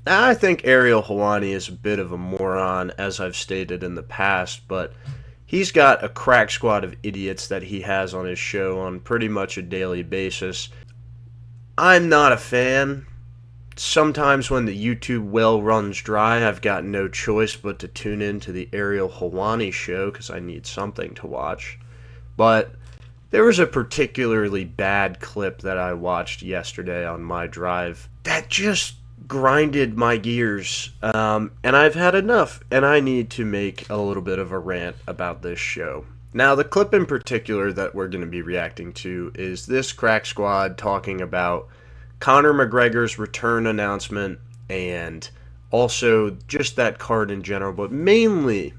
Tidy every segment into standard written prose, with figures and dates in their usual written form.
I think Ariel Helwani is a bit of a moron, as I've stated in the past, but he's got a crack squad of idiots that he has on his show on pretty much a daily basis. I'm not a fan. Sometimes when the YouTube well runs dry, I've got no choice but to tune in to the Ariel Helwani Show because I need something to watch. But there was a particularly bad clip that I watched yesterday on my drive that just grinded my gears, and I've had enough, and I need to make a little bit of a rant about this show. Now, the clip in particular that we're going to be reacting to is this crack squad talking about Conor McGregor's return announcement and also just that card in general, but mainly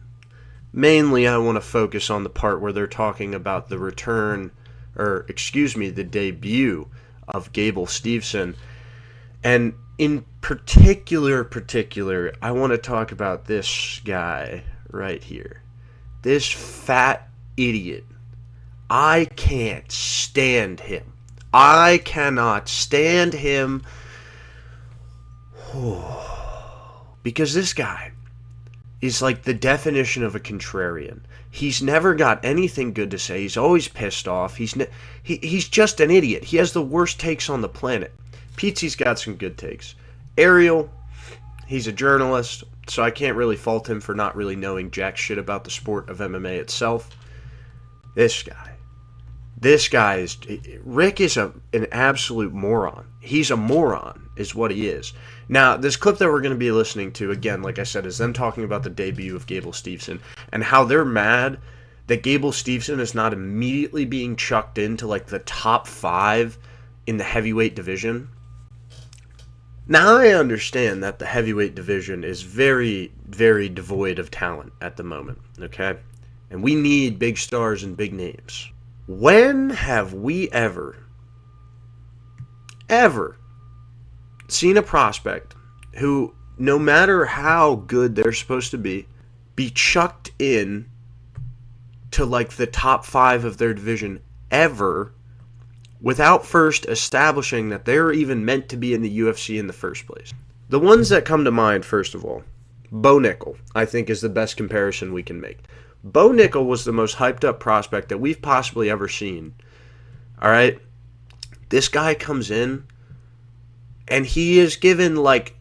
I want to focus on the part where they're talking about the return, or excuse me, the debut of Gable Steveson. And in particular, I want to talk about this guy right here. This fat idiot. I can't stand him. I cannot stand him. Because this guy is like the definition of a contrarian. He's never got anything good to say. He's always pissed off. He's just an idiot. He has the worst takes on the planet. Pete's got some good takes. Ariel, he's a journalist, so I can't really fault him for not really knowing jack shit about the sport of MMA itself. This guy is... Rick is an absolute moron. He's a moron, is what he is. Now, this clip that we're going to be listening to, again, like I said, is them talking about the debut of Gable Steveson and how they're mad that Gable Steveson is not immediately being chucked into, like, the top 5 in the heavyweight division. Now, I understand that the heavyweight division is very, very devoid of talent at the moment, okay? And we need big stars and big names. When have we ever seen a prospect who, no matter how good they're supposed to be chucked in to like the top 5 of their division ever without first establishing that they're even meant to be in the UFC in the first place? The ones that come to mind, first of all, Bo Nickel, I think, is the best comparison we can make. Bo Nickel was the most hyped up prospect that we've possibly ever seen. All right? This guy comes in, and he is given like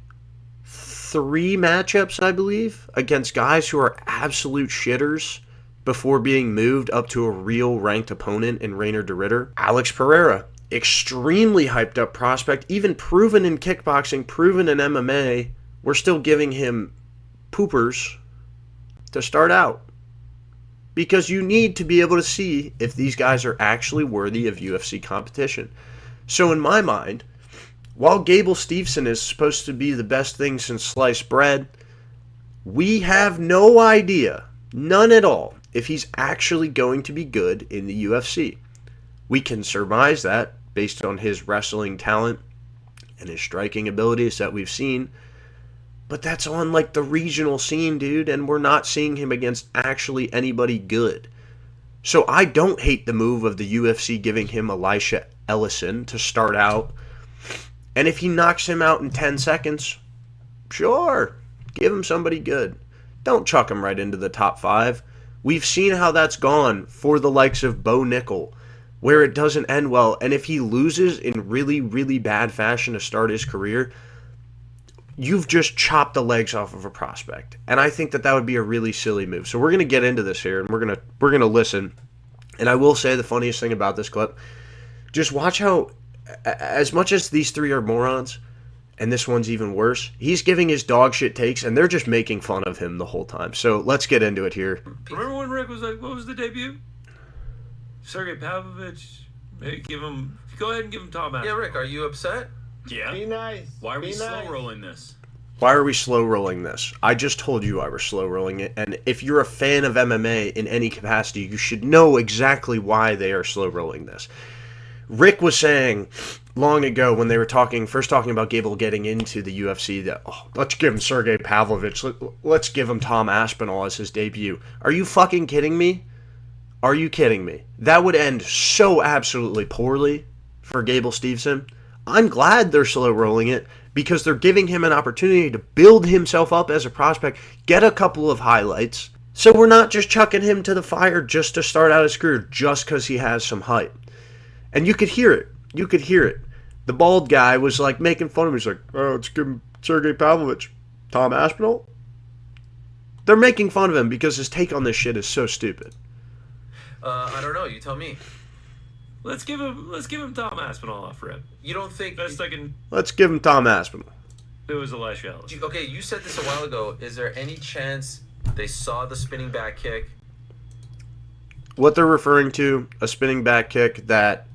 3 matchups, I believe, against guys who are absolute shitters before being moved up to a real ranked opponent in Rainer de Ritter. Alex Pereira, extremely hyped up prospect, even proven in kickboxing, proven in MMA. We're still giving him poopers to start out. Because you need to be able to see if these guys are actually worthy of UFC competition. So in my mind, while Gable Steveson is supposed to be the best thing since sliced bread, we have no idea, none at all, if he's actually going to be good in the UFC. We can surmise that based on his wrestling talent and his striking abilities that we've seen. But that's on like the regional scene, dude, and we're not seeing him against actually anybody good. So I don't hate the move of the UFC giving him Elisha Ellison to start out. And if he knocks him out in 10 seconds, sure, give him somebody good. Don't chuck him right into the top 5. We've seen how that's gone for the likes of Bo Nickel, where it doesn't end well. And if he loses in really, really bad fashion to start his career, you've just chopped the legs off of a prospect. And I think that would be a really silly move. So we're going to get into this here, and we're going to listen. And I will say the funniest thing about this clip, just watch how, as much as these 3 are morons, and this one's even worse, he's giving his dog shit takes, and they're just making fun of him the whole time. So let's get into it here. Remember when Rick was like, what was the debut? Sergey Pavlovich, go ahead and give him Tom Aspinall. Yeah, Rick, are you upset? Yeah. Be nice. Why are we Be slow nice. rolling this? Why are we slow rolling this? I just told you I was slow rolling it, and if you're a fan of MMA in any capacity, you should know exactly why they are slow rolling this. Rick was saying long ago when they were first talking about Gable getting into the UFC that, let's give him Sergey Pavlovich, let's give him Tom Aspinall as his debut. Are you fucking kidding me? Are you kidding me? That would end so absolutely poorly for Gable Steveson. I'm glad they're slow rolling it because they're giving him an opportunity to build himself up as a prospect, get a couple of highlights. So we're not just chucking him to the fire just to start out his career just because he has some hype. And you could hear it. You could hear it. The bald guy was like making fun of him. He's like, oh, let's give him Sergey Pavlovich. Tom Aspinall? They're making fun of him because his take on this shit is so stupid. I don't know. You tell me. Let's give him Tom Aspinall off rip. You don't think? Best I can. Let's give him Tom Aspinall. It was Elijah Ellis. Okay, you said this a while ago. Is there any chance they saw the spinning back kick? What they're referring to, a spinning back kick that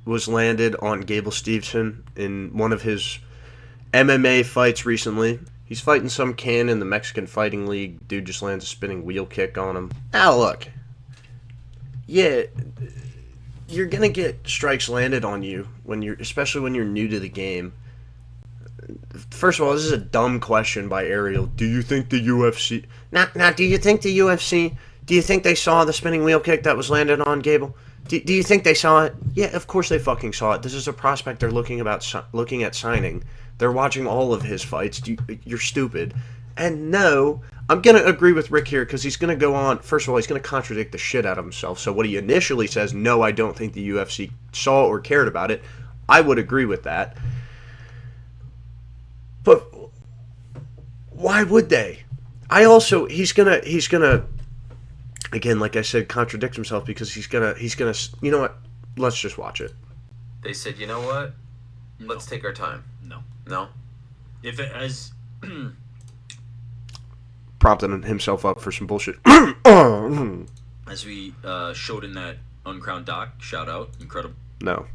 was landed on Gable Steveson in one of his MMA fights recently. He's fighting some can in the Mexican Fighting League. Dude just lands a spinning wheel kick on him. Now look. Yeah, you're going to get strikes landed on you, especially when you're new to the game. First of all, this is a dumb question by Ariel. Do you think the UFC... Now, do you think the UFC... Do you think they saw the spinning wheel kick that was landed on Gable? Do you think they saw it? Yeah, of course they fucking saw it. This is a prospect they're looking at signing. They're watching all of his fights. You're stupid. And no, I'm going to agree with Rick here because he's going to go on. First of all, he's going to contradict the shit out of himself. So what he initially says, no, I don't think the UFC saw or cared about it. I would agree with that. But why would they? He's gonna again, like I said, contradict himself because he's gonna you know what? Let's just watch it. They said, you know what? No. Let's take our time. No. If it as Prompting himself up for some bullshit. as we showed in that Uncrowned doc, shout out, incredible. No.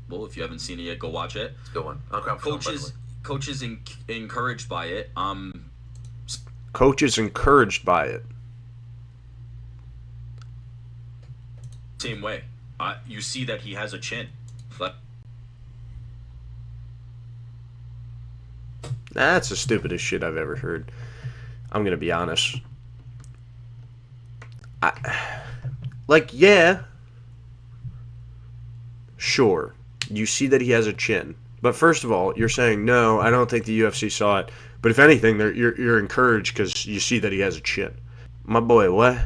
Well, if you haven't seen it yet, go watch it. It's a good one. Uncrowned film, by the way. Coaches encouraged by it. Coach is encouraged by it. Same way. You see that he has a chin. But That's the stupidest shit I've ever heard. I'm gonna be honest. Yeah. Sure. You see that he has a chin. But first of all, you're saying, no, I don't think the UFC saw it. But if anything, you're encouraged because you see that he has a chin. My boy, what?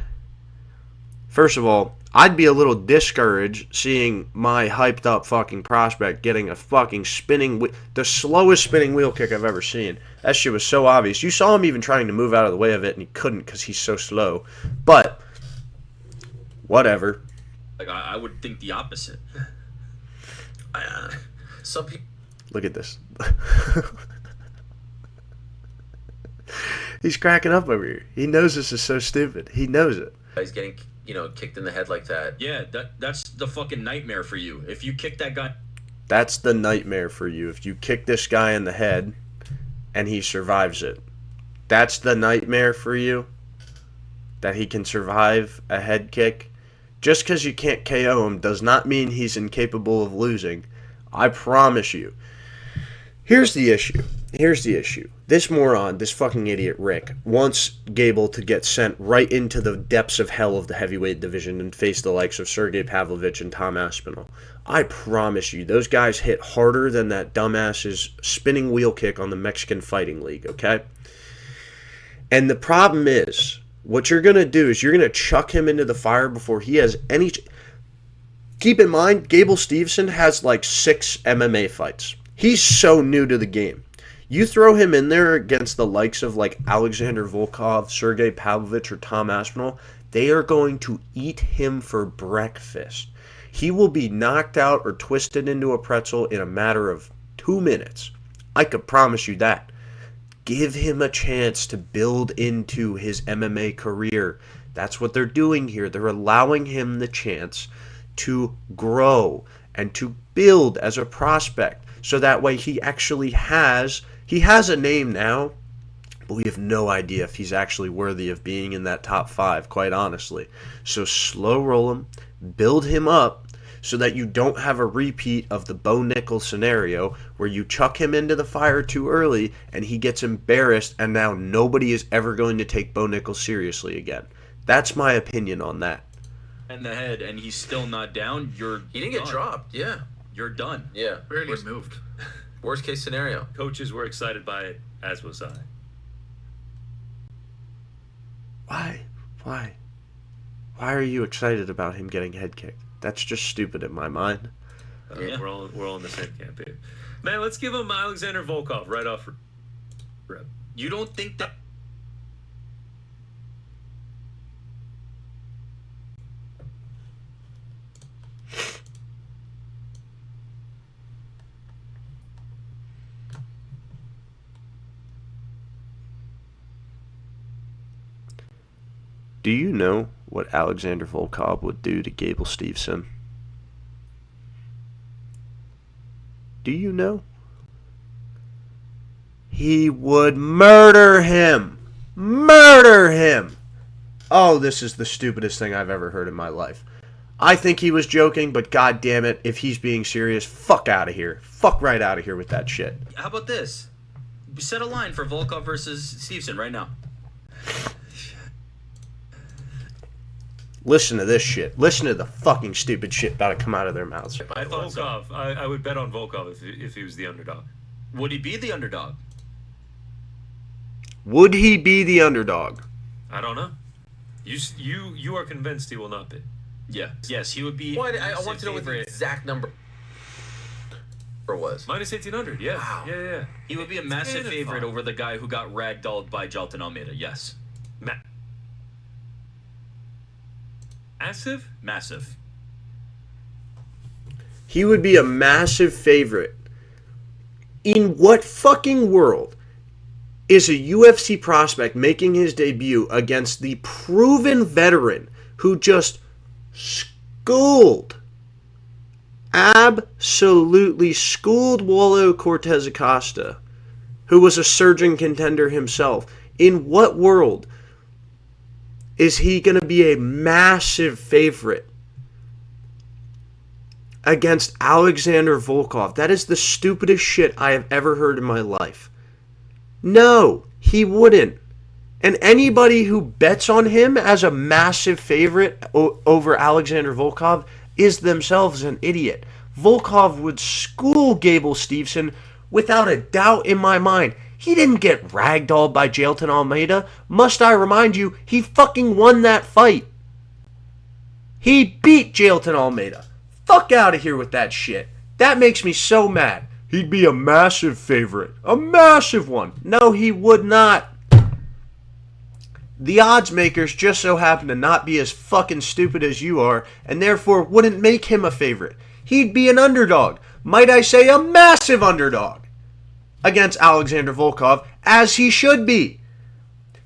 First of all, I'd be a little discouraged seeing my hyped up fucking prospect getting a fucking the slowest spinning wheel kick I've ever seen. That shit was so obvious. You saw him even trying to move out of the way of it, and he couldn't because he's so slow. But, whatever. like I would think the opposite. Some people. Look at this. He's cracking up over here. He knows this is so stupid. He knows it. He's getting, kicked in the head like that. Yeah, that's the fucking nightmare for you. If you kick that guy, That's the nightmare for you. If you kick this guy in the head and he survives it, that's the nightmare for you. That he can survive a head kick. Just because you can't KO him does not mean he's incapable of losing. I promise you. Here's the issue. This moron, this fucking idiot Rick, wants Gable to get sent right into the depths of hell of the heavyweight division and face the likes of Sergey Pavlovich and Tom Aspinall. I promise you, those guys hit harder than that dumbass's spinning wheel kick on the Mexican Fighting League, okay? And the problem is, what you're going to do is you're going to chuck him into the fire before he has any... Keep in mind, Gable Steveson has like 6 MMA fights. He's so new to the game. You throw him in there against the likes of like Alexander Volkov, Sergey Pavlovich, or Tom Aspinall, they are going to eat him for breakfast. He will be knocked out or twisted into a pretzel in a matter of 2 minutes. I could promise you that. Give him a chance to build into his MMA career. That's what they're doing here. They're allowing him the chance to grow and to build as a prospect. So that way he actually has a name now, but we have no idea if he's actually worthy of being in that top 5, quite honestly. So slow roll him, build him up, so that you don't have a repeat of the Bo Nickel scenario where you chuck him into the fire too early and he gets embarrassed and now nobody is ever going to take Bo Nickel seriously again. That's my opinion on that. in the head, and he's still not down. He didn't get dropped. Yeah. You're done. Yeah. Barely moved. Worst case scenario. Coaches were excited by it, as was I. Why? Why are you excited about him getting head kicked? That's just stupid in my mind. Yeah. We're all in the same camp here. Man, let's give him Alexander Volkov right off rip. You don't think that? Do you know what Alexander Volkov would do to Gable Steveson? Do you know? He would murder him! Murder him! Oh, this is the stupidest thing I've ever heard in my life. I think he was joking, but god damn it, if he's being serious, fuck out of here. Fuck right out of here with that shit. How about this? Set a line for Volkov versus Steveson right now. Listen to this shit. Listen to the fucking stupid shit about to come out of their mouths. I thought so. Volkov, I would bet on Volkov if he was the underdog. Would he be the underdog? Would he be the underdog? I don't know. You are convinced he will not be. Yeah. Yes, he would be. What? I want to know what the favorite. exact number was. Minus 1800, yeah. Wow. Yeah. He would be a massive Kind of favorite fun. over the guy who got ragdolled by Jalton Almeida. Yes. Massive? Massive. He would be a massive favorite. In what fucking world is a UFC prospect making his debut against the proven veteran who just absolutely schooled Wallo Cortez Acosta, who was a surging contender himself? In what world is he going to be a massive favorite against Alexander Volkov? That is the stupidest shit I have ever heard in my life. No, he wouldn't. And anybody who bets on him as a massive favorite over Alexander Volkov is themselves an idiot. Volkov would school Gable Steveson without a doubt in my mind. He didn't get ragdolled by Jalton Almeida. Must I remind you, he fucking won that fight. He beat Jalton Almeida. Fuck out of here with that shit. That makes me so mad. He'd be a massive favorite. A massive one. No, he would not. The odds makers just so happen to not be as fucking stupid as you are, and therefore wouldn't make him a favorite. He'd be an underdog. Might I say a massive underdog against Alexander Volkov, as he should be.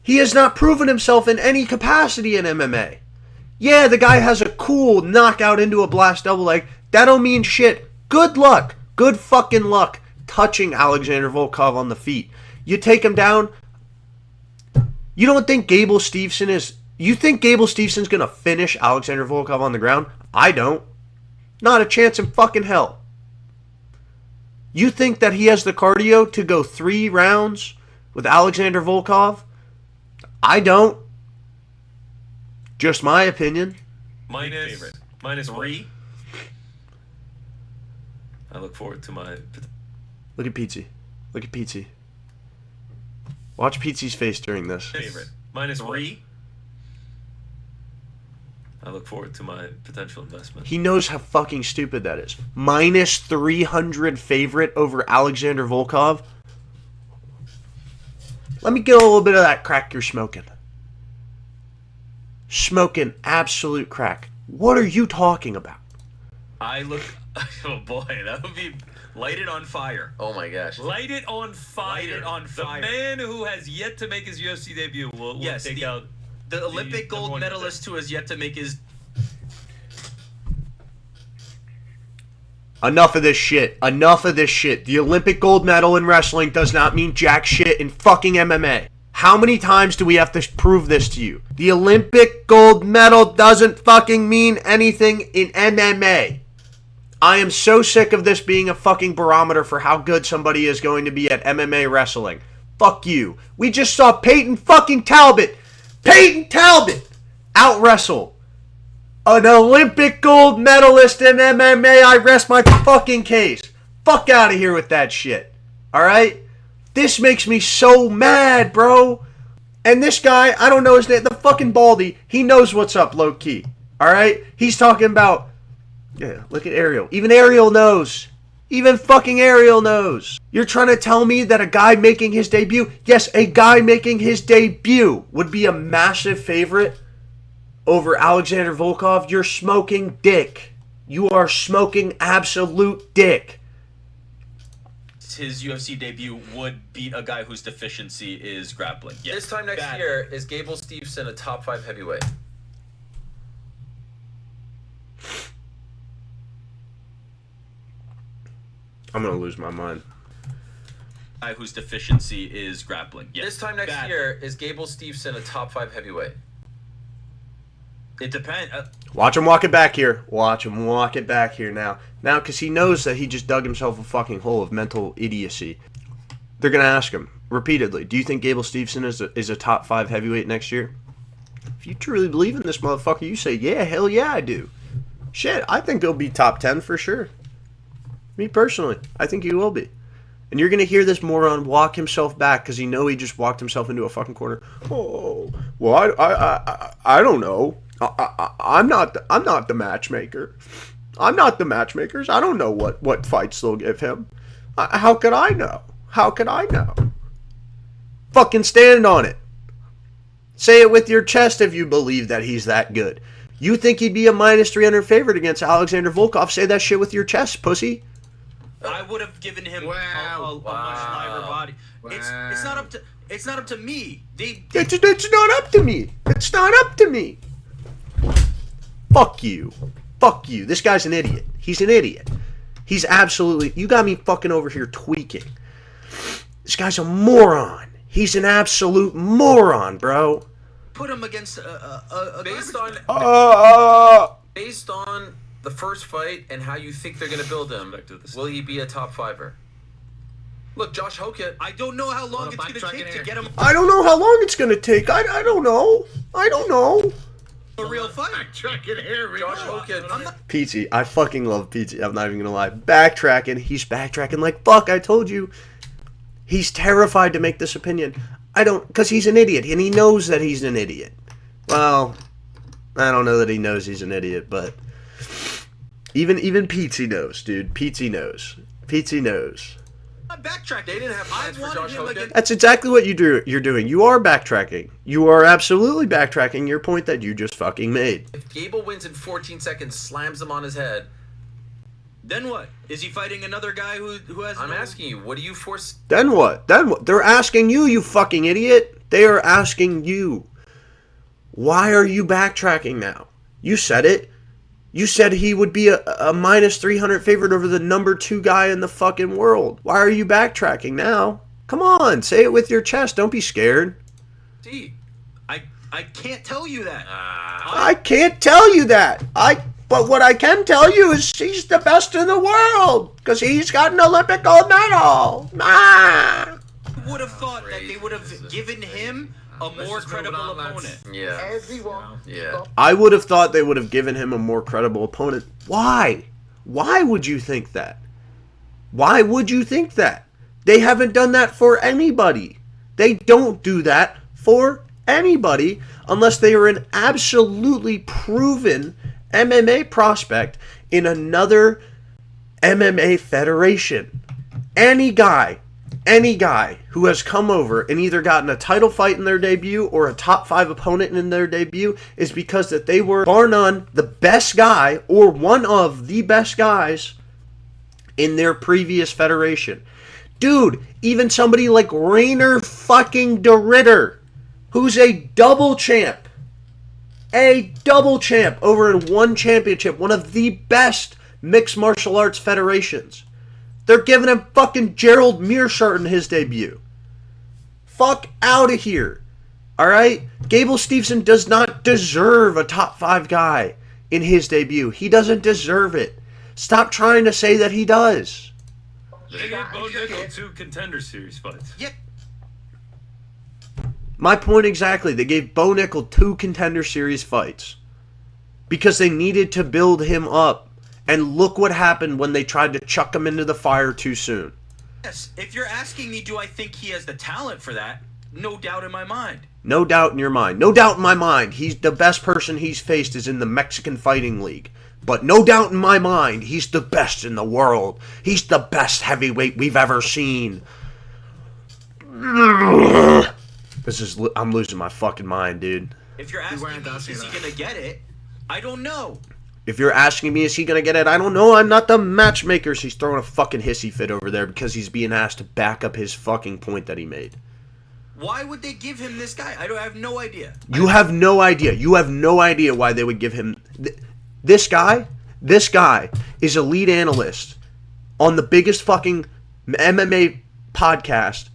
He has not proven himself in any capacity in MMA. Yeah, the guy has a cool knockout into a blast double leg. That don't mean shit. Good luck. Good fucking luck touching Alexander Volkov on the feet. You take him down. You don't think Gable Steveson is... You think Gable Stevenson's going to finish Alexander Volkov on the ground? I don't. Not a chance in fucking hell. You think that he has the cardio to go 3 rounds with Alexander Volkov? I don't. Just my opinion. Minus 3. I look forward to my... Look at Pizzi. Look at Pizzi. Watch Pizzi's face during this. Favorite. Minus 3. I look forward to my potential investment. He knows how fucking stupid that is. Minus 300 favorite over Alexander Volkov. Let me get a little bit of that crack you're smoking. Smoking absolute crack. What are you talking about? I look... Oh boy, that would be... Light it on fire. Oh my gosh. Light it on fire. Light it on fire. The man who has yet to make his UFC debut will take out... The Olympic gold medalist who has yet to make his... Enough of this shit. Enough of this shit. The Olympic gold medal in wrestling does not mean jack shit in fucking MMA. How many times do we have to prove this to you? The Olympic gold medal doesn't fucking mean anything in MMA. I am so sick of this being a fucking barometer for how good somebody is going to be at MMA wrestling. Fuck you. We just saw Peyton fucking Talbot out wrestle an Olympic gold medalist in MMA. I rest my fucking case. Fuck out of here with that shit. Alright? This makes me so mad, bro. And this guy, I don't know his name, the fucking Baldy, he knows what's up, low key. Alright? He's talking about, yeah, look at Ariel. Even Ariel knows. Even fucking Ariel knows. You're trying to tell me that a guy making his debut, yes, a guy making his debut would be a massive favorite over Alexander Volkov? You're smoking dick. You are smoking absolute dick. His UFC debut would beat a guy whose deficiency is grappling. Yes. This time next year, is Gable Steveson a top 5 heavyweight? I'm gonna lose my mind. Guy whose deficiency is grappling. Yes. This time next year, is Gable Steveson a top 5 heavyweight? It depends. Watch him walk it back here. Watch him walk it back here now. Now, because he knows that he just dug himself a fucking hole of mental idiocy. They're going to ask him repeatedly, do you think Gable Steveson is a top 5 heavyweight next year? If you truly believe in this motherfucker, you say, yeah, hell yeah, I do. Shit, I think he'll be top 10 for sure. Me personally, I think he will be. And you're going to hear this moron walk himself back because he he just walked himself into a fucking corner. Oh, well, I don't know. I'm not the matchmaker. I'm not the matchmakers. I don't know what fights they'll give him. How could I know? How could I know? Fucking stand on it. Say it with your chest if you believe that he's that good. You think he'd be a minus 300 favorite against Alexander Volkov? Say that shit with your chest, pussy. I would have given him a much lighter body. It's not up to me. It's not up to me. It's not up to me. Fuck you. Fuck you. This guy's an idiot. He's an idiot. He's absolutely... You got me fucking over here tweaking. This guy's a moron. He's an absolute moron, bro. Put him against based on the first fight and how you think they're going to build him, will he be a top 5er? Look, Josh Hokett. I don't know how long it's going to take to get him. I don't know how long it's going to take. I don't know. I don't know. A real fight. Backtracking here. Josh Hokett. Peachy. I fucking love Peachy. I'm not even going to lie. Backtracking. He's backtracking like, fuck, I told you. He's terrified to make this opinion. Because he's an idiot, and he knows that he's an idiot. Well, I don't know that he knows he's an idiot, but even Peachy knows, dude. Peachy knows. Peachy knows. I'm backtracking. They didn't have plans for Josh Hokett. That's exactly what you're doing. You are backtracking. You are absolutely backtracking your point that you just fucking made. If Gable wins in 14 seconds, slams him on his head, then what? Is he fighting another guy who has... I'm asking you, what do you force... Then what? Then what? They're asking you, you fucking idiot. They are asking you. Why are you backtracking now? You said it. You said he would be a minus 300 favorite over the number 2 guy in the fucking world. Why are you backtracking now? Come on, say it with your chest. Don't be scared. See, I can't tell you that. I can't tell you that. But what I can tell you is he's the best in the world because he's got an Olympic gold medal. I would have thought that they would have given him a more credible opponent. Yeah. Yeah. I would have thought they would have given him a more credible opponent. Why? Why would you think that? Why would you think that? They haven't done that for anybody. They don't do that for anybody unless they are an absolutely proven MMA prospect in another MMA federation. Any guy who has come over and either gotten a title fight in their debut or a top 5 opponent in their debut is because that they were, bar none, the best guy or one of the best guys in their previous federation. Dude, even somebody like Rainer fucking DeRitter, who's a double champ over in one championship, one of the best mixed martial arts federations. They're giving him fucking Gerald Meerschaert in his debut. Fuck out of here. Alright? Gable Steveson does not deserve a top 5 guy in his debut. He doesn't deserve it. Stop trying to say that he does. They gave Bo Nickel 2 Contender Series fights. Yep. My point exactly. They gave Bo Nickel 2 Contender Series fights because they needed to build him up And look what happened when they tried to chuck him into the fire too soon. Yes, if you're asking me, do I think he has the talent for that? No doubt in my mind. No doubt in your mind. No doubt in my mind. He's the best person he's faced is in the Mexican Fighting League. But no doubt in my mind, he's the best in the world. He's the best heavyweight we've ever seen. I'm losing my fucking mind, dude. If you're asking me, is he gonna get it? I don't know. If you're asking me, is he gonna get it? I don't know. I'm not the matchmaker. He's throwing a fucking hissy fit over there because he's being asked to back up his fucking point that he made. Why would they give him this guy? I have no idea. You have no idea. You have no idea why they would give him this guy. This guy is a lead analyst on the biggest fucking MMA podcast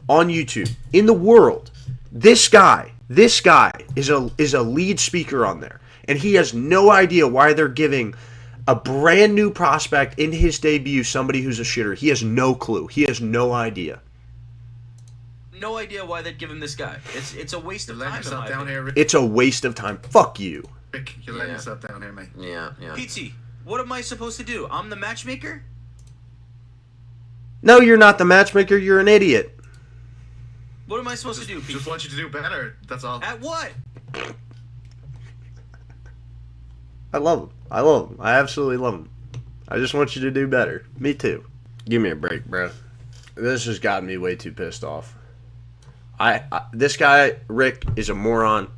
on YouTube in the world. This guy is a lead speaker on there, and he has no idea why they're giving a brand new prospect in his debut somebody who's a shitter. He has no clue. He has no idea. No idea why they'd give him this guy. It's a waste of time. It's a waste of time. Fuck you. Rick, you're letting yourself down here, mate. Yeah. Pete, what am I supposed to do? I'm the matchmaker? No, you're not the matchmaker. You're an idiot. What am I supposed to do, Pete? Just want you to do better. That's all. At what? I love him. I love him. I absolutely love him. I just want you to do better. Me too. Give me a break, bro. This has gotten me way too pissed off. This guy, Rick, is a moron.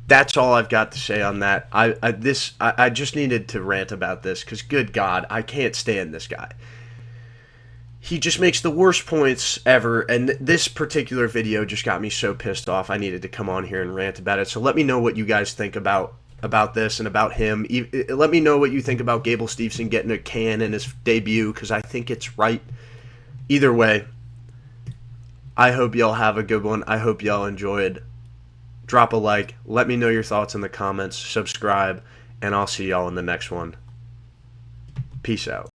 That's all I've got to say on that. I just needed to rant about this because, good God, I can't stand this guy. He just makes the worst points ever, and this particular video just got me so pissed off. I needed to come on here and rant about it. So let me know what you guys think about this and about him. Let me know what you think about Gable Steveson getting a can in his debut because I think it's right. Either way, I hope y'all have a good one. I hope y'all enjoyed. Drop a like. Let me know your thoughts in the comments. Subscribe. And I'll see y'all in the next one. Peace out.